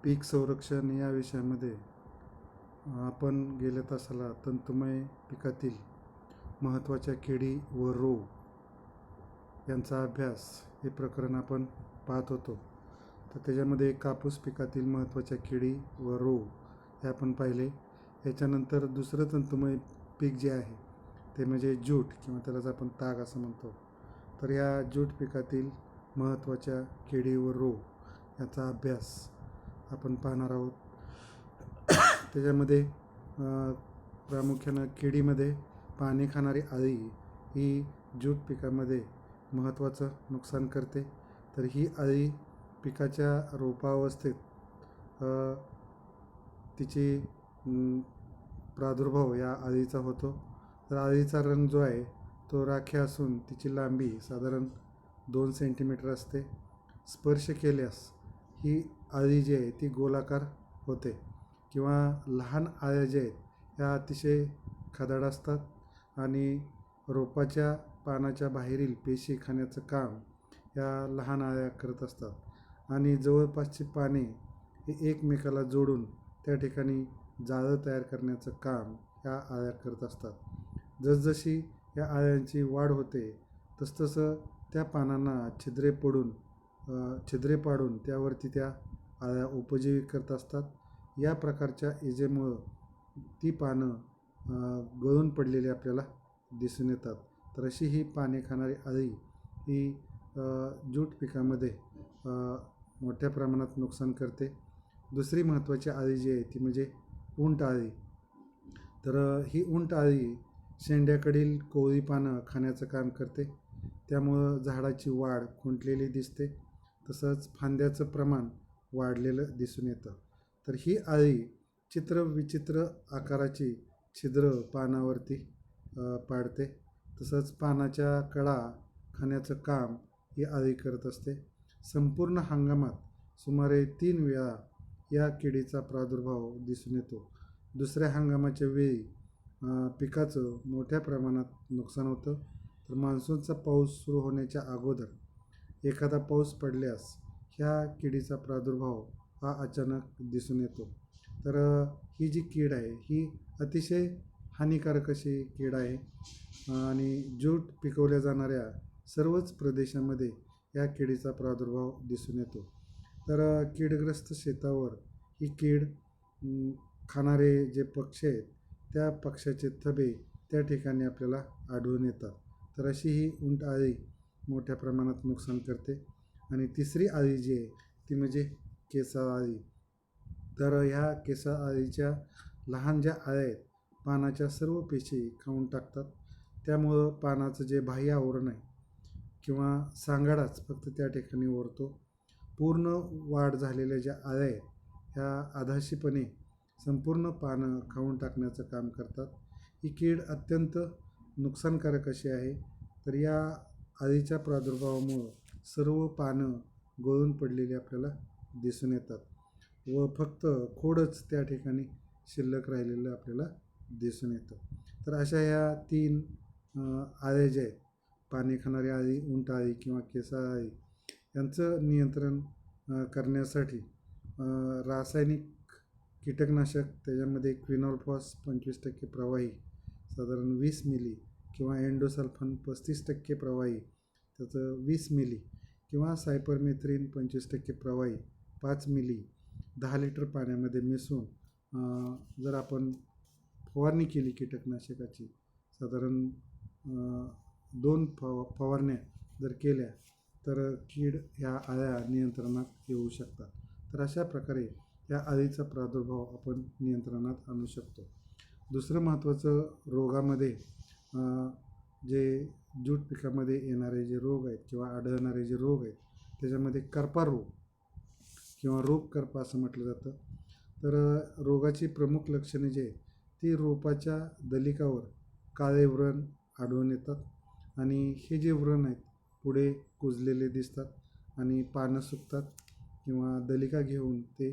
पीक संरक्षण या विषयामध्ये आपण गेल्या तासाला तंतुमय पिकातील महत्त्वाच्या किडी व रोग यांचा अभ्यास हे प्रकरण आपण पाहत होतो. तर त्याच्यामध्ये कापूस पिकातील महत्त्वाच्या किडी व रोग हे आपण पाहिले. याच्यानंतर दुसरं तंतुमय पीक जे आहे ते म्हणजे ज्यूट किंवा त्यालाच आपण ताग असं म्हणतो. तर या ज्यूट पिकातील महत्त्वाच्या किडी व रोग याचा अभ्यास आपण पाहणार आहोत. त्याच्यामध्ये प्रामुख्यानं किडीमध्ये पाने खाणारी अळी ही ज्यूट पिकामध्ये महत्त्वाचं नुकसान करते. तर ही अळी पिकाच्या रोपावस्थेत तिची प्रादुर्भाव या अळीचा होतो. तर अळीचा रंग जो आहे तो राखी असून तिची लांबी साधारण 2 सेंटीमीटर असते. स्पर्श केल्यास ही अळी जी आहे ती गोलाकार होते किंवा लहान अळ्या ज्या आहेत ह्या अतिशय खदाड असतात आणि रोपाच्या पानाच्या बाहेरील पेशी खाण्याचं काम या लहान अळ्या करत असतात आणि जवळपासची पाने हे एकमेकाला जोडून त्या ठिकाणी जाळं तयार करण्याचं काम या अळ्या करत असतात. जसजशी या अळ्यांची वाढ होते तसतसं त्या पानांना छिद्रे पाडून त्यावरती त्या अळ्या उपजीवी करत असतात. या प्रकारच्या इजेमुळं ती पानं गळून पडलेली आपल्याला दिसून येतात. तर अशी ही पाने खाणारी अळी ही ज्यूट पिकामध्ये मोठ्या प्रमाणात नुकसान करते. दुसरी महत्त्वाची अळी जी आहे ती म्हणजे उंट अळी. तर ही उंट अळी शेंड्याकडील कोवळी पानं खाण्याचं काम करते. त्यामुळं झाडाची वाढ खुंटलेली दिसते, तसंच फांद्याचं प्रमाण वाढलेलं दिसून येतं. तर ही अळी चित्रविचित्र आकाराची छिद्र पानावरती पाडते. तसंच पानाच्या कडा खाण्याचं काम ही अळी करत असते. संपूर्ण हंगामात सुमारे 3 वेळा या किडीचा प्रादुर्भाव दिसून येतो. दुसऱ्या हंगामाच्या वेळी पिकाचं मोठ्या प्रमाणात नुकसान होतं. तर मान्सूनचा पाऊस सुरू होण्याच्या अगोदर एखादा पाऊस पडल्यास ह्या किडीचा प्रादुर्भाव हा अचानक दिसून येतो. तर ही जी कीड आहे ही अतिशय हानिकारक अशी कीड आहे आणि ज्यूट पिकवल्या जाणाऱ्या सर्वच प्रदेशामध्ये या किडीचा प्रादुर्भाव दिसून येतो. तर कीडग्रस्त शेतावर ही कीड खाणारे जे पक्षी आहेत त्या पक्ष्याचे थबे त्या ठिकाणी आपल्याला आढळून येतात. तर अशी ही उंट अळी मोठ्या प्रमाणात नुकसान करते. आणि तिसरी अळी जी आहे ती म्हणजे केसाळ अळी. तर ह्या केसाळ अळीच्या लहान ज्या अळ्या आहेत पानाच्या सर्व पेशी खाऊन टाकतात. त्यामुळं पानाचं जे बाह्य आवरण आहे किंवा सांगाडाच फक्त त्या ठिकाणी उरतो. पूर्ण वाढ झालेल्या ज्या अळ्या आहेत ह्या आधाशीपणे संपूर्ण पानं खाऊन टाकण्याचं काम करतात. ही कीड अत्यंत नुकसानकारक अशी आहे. तर या अळीच्या प्रादुर्भावामुळं सर्व पानं गळून पडलेली आपल्याला दिसून येतात व फक्त खोडच त्या ठिकाणी शिल्लक राहिलेलं आपल्याला दिसून येतं. तर अशा ह्या 3 अळ्या ज्या आहेत पाने खाणारी अळी, उंट अळी किंवा केसाळ अळी यांचं नियंत्रण करण्यासाठी रासायनिक कीटकनाशक त्याच्यामध्ये क्विनोलफॉस 25% प्रवाही साधारण 20 मिली किंवा एंडोसल्फान 35% प्रवाही त्याचं 20 मिली किंवा सायपरमेथ्रिन 25% प्रवाही 5 मिली 10 लिटर पाण्यामध्ये मिसळून जर आपण फवारणी केली कीटकनाशकाची साधारण 2 फवारण्या जर केल्या तर कीड ह्या अळ्या नियंत्रणात येऊ शकतात. तर अशा प्रकारे या अळीचा प्रादुर्भाव आपण नियंत्रणात आणू शकतो. दुसरं महत्त्वाचं रोगामध्ये जे ज्यूट पिकामध्ये येणारे जे रोग आहेत किंवा आढळणारे जे रोग आहेत त्याच्यामध्ये करपा रोग किंवा रोग करपा असं म्हटलं जातं. तर रोगाची प्रमुख लक्षणे जी आहेत ती रोपाच्या दलिकावर काळे व्रण आढळून येतात आणि हे जे व्रण आहेत पुढे कुजलेले दिसतात आणि पानं सुकतात किंवा दलिका घेऊन ते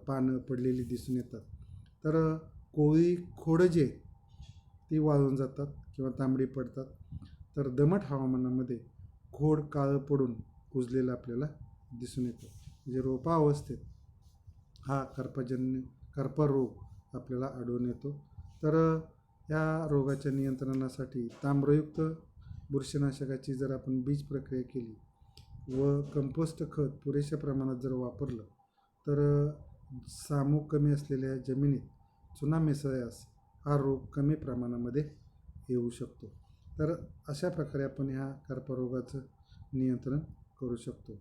पानं पडलेली दिसून येतात. तर कोवळी खोडं जी आहेत ती वाळून जातात किंवा तांबडी पडतात. तर दमट हवामानामध्ये खोड काळं पडून कुजलेलं आपल्याला दिसून येतं. म्हणजे रोपा अवस्थेत हा करपा रोग आपल्याला आढळून येतो. तर या रोगाच्या नियंत्रणासाठी ताम्रयुक्त बुरशीनाशकाची जर आपण बीज प्रक्रिया केली व कंपोस्ट खत पुरेशा प्रमाणात जर वापरलं तर सामूक कमी असलेल्या जमिनीत चुना मिसळल्यास हा रोग कमी प्रमाणामध्ये येऊ शकतो. तर अशा प्रकारे आपण ह्या कर्करोगाचं नियंत्रण करू शकतो.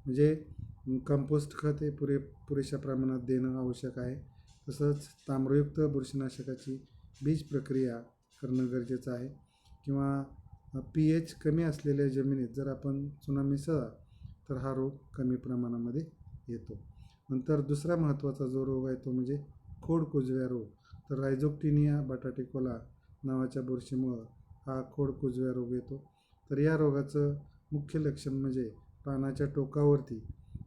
म्हणजे कंपोस्ट खत हे पुरेशा प्रमाणात देणं आवश्यक आहे. तसंच ताम्रयुक्त बुरशीनाशकाची बीज प्रक्रिया करणं गरजेचं आहे. किंवा pH कमी असलेल्या जमिनीत जर आपण चुना मिसळला तर हा रोग कमी प्रमाणामध्ये येतो. नंतर दुसरा महत्त्वाचा जो रोग आहे तो म्हणजे खोड कुजव्या रोग. तर रायझोक्टिनिया बटाटिकोला नावाच्या बुरशीमुळं हा खोड कुजव्या रोग येतो. तर या रोगाचं मुख्य लक्षण म्हणजे पानाच्या टोकावरती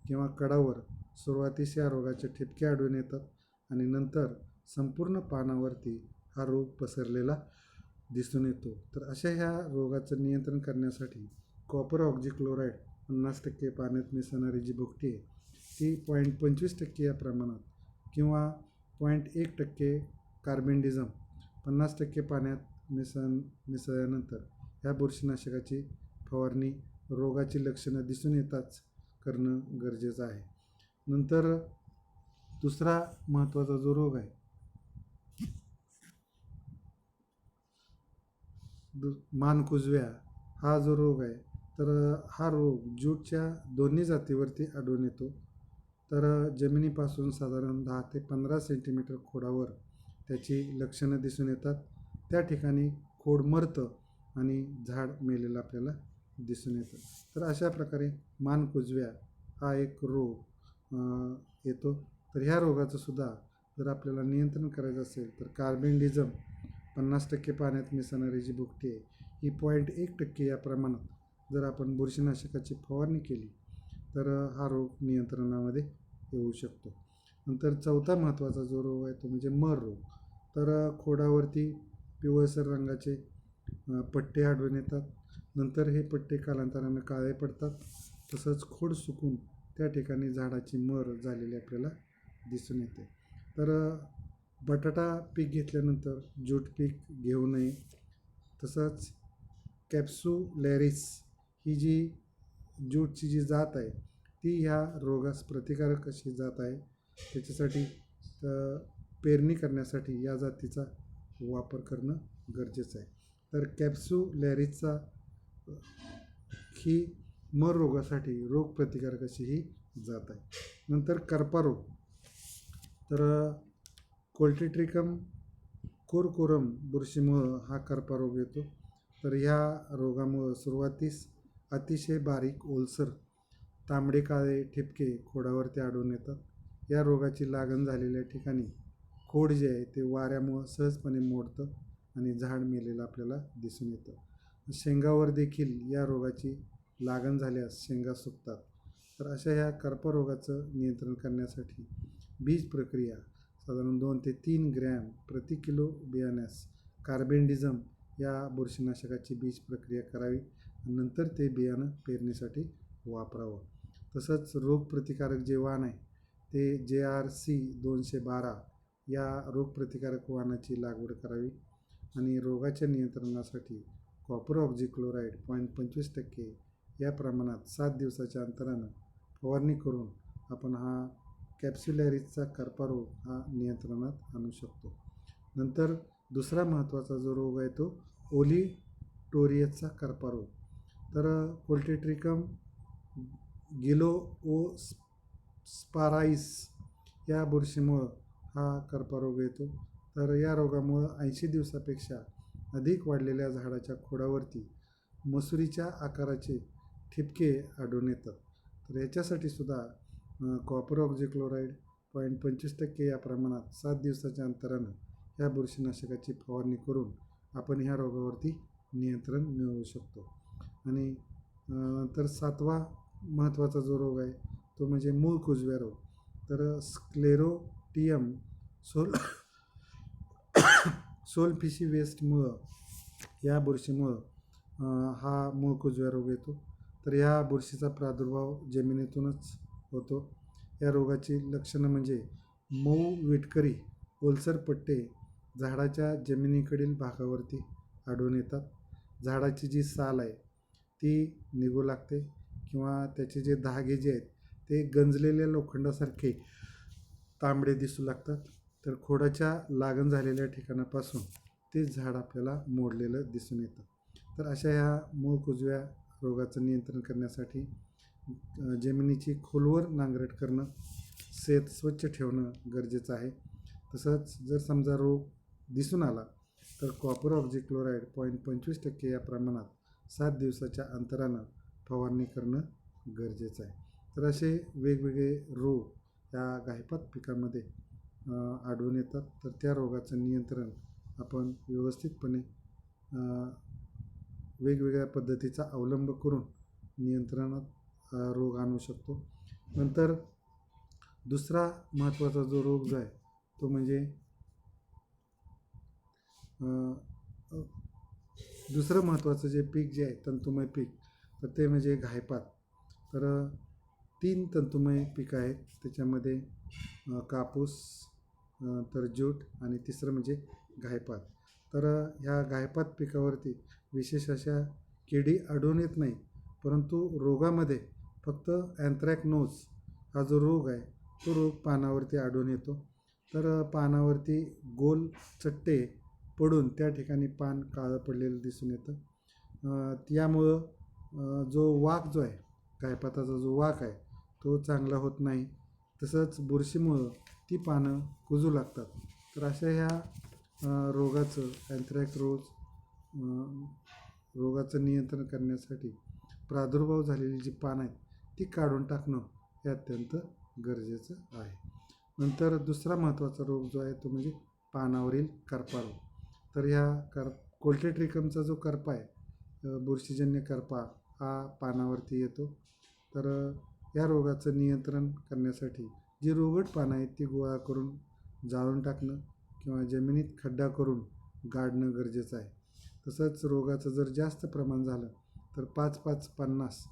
किंवा कडावर सुरुवातीस या रोगाचे ठिपके आढळून येतात आणि नंतर संपूर्ण पानावरती हा रोग पसरलेला दिसून येतो. तर अशा ह्या रोगाचं नियंत्रण करण्यासाठी कॉपर ऑक्झिक्लोराईड 50% पाण्यात मिसळणारी जी भुकटी आहे ती 0.25% या प्रमाणात किंवा 0.1% कार्बेंडिझम 50% पाण्यात मिसळल्यानंतर ह्या बुरशीनाशकाची फवारणी रोगाची लक्षणं दिसून येताच करणं गरजेचं आहे. नंतर दुसरा महत्त्वाचा जो रोग आहे मान कुजव्या हा जो रोग आहे तर हा रोग ज्यूटच्या दोन्ही जातीवरती आढळून येतो. तर जमिनीपासून साधारण 10 ते 15 सेंटीमीटर खोडावर त्याची लक्षणं दिसून येतात. त्या ठिकाणी खोड मरतं आणि झाड मेलेलं आपल्याला दिसून येतं. तर अशा प्रकारे मान कुजव्या हा एक रोग येतो. तर ह्या रोगाचं सुद्धा जर आपल्याला नियंत्रण करायचं असेल तर कार्बेंडिझम 50% पाण्यात मिसळणारी जी भुकटी आहे ही 0.1% या प्रमाणात जर आपण बुरशीनाशकाची फवारणी केली तर हा रोग नियंत्रणामध्ये येऊ शकतो. नंतर चौथा महत्त्वाचा जो रोग आहे तो म्हणजे मर रोग. तर खोडावरती पिवळसर रंगाचे पट्टे आढळून येतात. नंतर हे पट्टे कालांतरानं काळे पडतात. तसंच खोड सुकून त्या ठिकाणी झाडाची मर झालेली आपल्याला दिसून येते. तर बटाटा पीक घेतल्यानंतर ज्यूट पीक घेऊ नये. तसंच कॅप्सुलॅरिस ही जी ज्यूटची जी जात आहे ती ह्या रोगास प्रतिकारक अशी जात आहे. त्याच्यासाठी पेरणी करण्यासाठी या जातीचा वापर करणं गरजेचं आहे. तर कॅप्सुलॅरिसचा ही मर रोगासाठी रोगप्रतिकारक अशी ही जात आहे. नंतर करपा रोग. तर कोलेट्रिडियम कोरकोरम बुरशीमुळं हा करपा रोग येतो. तर ह्या रोगामुळं सुरुवातीस अतिशय बारीक ओलसर तांबडे काळे ठिपके खोडावरती आढळून येतात. या रोगाची लागण झालेल्या ठिकाणी खोड जे आहे ते वाऱ्यामुळं सहजपणे मोडतं आणि झाड मेलेलं आपल्याला दिसून येतं. शेंगावर देखील या रोगाची लागण झाल्यास शेंगा सुकतात. तर अशा ह्या करपा रोगाचं नियंत्रण करण्यासाठी बीज प्रक्रिया साधारण 2 ते 3 ग्रॅम प्रति किलो बियाण्यास कार्बेंडिझम या बुरशीनाशकाची बीज प्रक्रिया करावी आणि नंतर ते बियाणं पेरणीसाठी वापरावं. तसंच रोगप्रतिकारक जे वाण आहे ते JRC 212 या रोगप्रतिकारक वाणाची लागवड करावी आणि रोगाच्या नियंत्रणासाठी कॉपर ऑक्झिक्लोराईड 0.25% या प्रमाणात 7 दिवसाच्या अंतरानं फवारणी करून आपण हा कॅप्सुलॅरिसचा करपा रोग हा नियंत्रणात आणू शकतो. नंतर दुसरा महत्त्वाचा जो रोग आहे तो ओलिटोरियसचा करपा रोग. तर कोलेट्रिडियम गिलोओस्पाराइस या बुरशीमुळं हा करपा रोग येतो. तर या रोगामुळं 80 दिवसापेक्षा अधिक वाढलेल्या झाडाच्या खोडावरती मसुरीच्या आकाराचे ठिपके आढळून येतात. तर याच्यासाठी सुद्धा कॉपर ऑक्झिक्लोराईड 0.25% या प्रमाणात 7 दिवसाच्या अंतरानं ह्या बुरशीनाशकाची फवारणी करून आपण ह्या रोगावरती नियंत्रण मिळवू शकतो. आणि नंतर सातवा महत्त्वाचा जो रोग आहे तो म्हणजे मूळ कुजव्या रोग. तर स्क्लेरोटियम सोलफिशी वेस्टमुळं या बुरशीमुळं हा मूळ कुजव्या रोग येतो. तर या बुरशीचा प्रादुर्भाव जमिनीतूनच होतो. या रोगाची लक्षणं म्हणजे मऊ विटकरी ओलसर पट्टे झाडाच्या जमिनीकडील भागावरती आढळून येतात. झाडाची जी साल आहे ती निघू लागते किंवा त्याचे जे धागे जे आहेत ते गंजलेल्या लोखंडासारखे तांबडे दिसू लागतात. तर खोडाच्या लागण झालेल्या ठिकाणापासून ते झाड आपल्याला मोडलेलं दिसून येतं. तर अशा ह्या मूळ कुजव्या रोगाचं नियंत्रण करण्यासाठी जमिनीची खोलवर नांगरट करणं, शेत स्वच्छ ठेवणं गरजेचं आहे. तसंच जर समजा रोग दिसून आला तर कॉपर ऑक्झीक्लोराईड 0.25% या प्रमाणात 7 दिवसाच्या अंतरानं फवारणी करणं गरजेचं आहे. तर असे वेगवेगळे रोग या गायपात पिकामध्ये आढळून येतात. तर त्या रोगाचं नियंत्रण आपण व्यवस्थितपणे वेगवेगळ्या पद्धतीचा अवलंब करून नियंत्रणात रोग आणू शकतो. नंतर दुसरा महत्त्वाचा जो रोग जो आहे तो म्हणजे दुसरं महत्त्वाचं जे पीक जे आहे तंतुमय पीक, तर ते म्हणजे घायपात. तर 3 तंतुमय पिकं आहेत. त्याच्यामध्ये कापूस, तर ज्यूट आणि तिसरं म्हणजे घायपात. तर ह्या घायपात पिकावरती विशेष अशा किडी आढळून येत नाही, परंतु रोगामध्ये फक्त अँथ्रॅकनोज हा जो रोग आहे तो रोग पानावरती आढळून येतो. तर पानावरती गोल चट्टे पडून त्या ठिकाणी पान काळं पडलेलं दिसून येतं. यामुळं जो वाक जो आहे, गायपाताचा जो वाक आहे तो चांगला होत नाही. तसंच बुरशीमुळं ती पानं कुजू लागतात. तर अशा ह्या रोगाचं रोगाचं नियंत्रण करण्यासाठी प्रादुर्भाव झालेली जी पानं आहेत ती काढून टाकणं हे अत्यंत गरजेचं आहे. नंतर दुसरा महत्त्वाचा रोग जो आहे तो म्हणजे पानावरील करपा रोग. तर ह्या कोल्टेट्रिकमचा जो करपा आहे, बुरशीजन्य करपा हा पानावरती येतो. तर या रोगाचं नियंत्रण करण्यासाठी जी रोगट पानं आहेत ती गोळा करून जाळून टाकणं किंवा जमिनीत खड्डा करून गाडणं गरजेचं आहे. तसंच रोगाचं जर जास्त प्रमाण झालं तर 5-5-50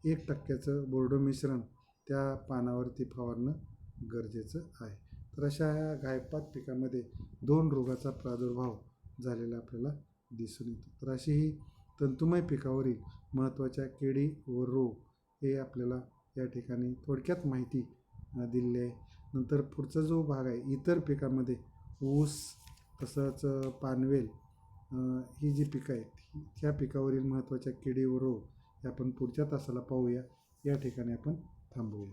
1% बोर्डो मिश्रण त्या पानावरती फवारणं गरजेचं आहे. तर अशा ह्या गायपात पिकामध्ये 2 रोगाचा प्रादुर्भाव झालेला आपल्याला दिसून येतो. तर अशी ही तंतुमय पिकावरील महत्त्वाच्या किडी व रोग हे आपल्याला या ठिकाणी थोडक्यात माहिती दिलेली आहे. नंतर पुढचा जो भाग आहे इतर पिकामध्ये ऊस तसंच पानवेल ही जी पिकं आहेत ह्या पिकावरील महत्त्वाच्या किडी व रोग हे आपण पुढच्या तासाला पाहूया. या ठिकाणी आपण थांबूया.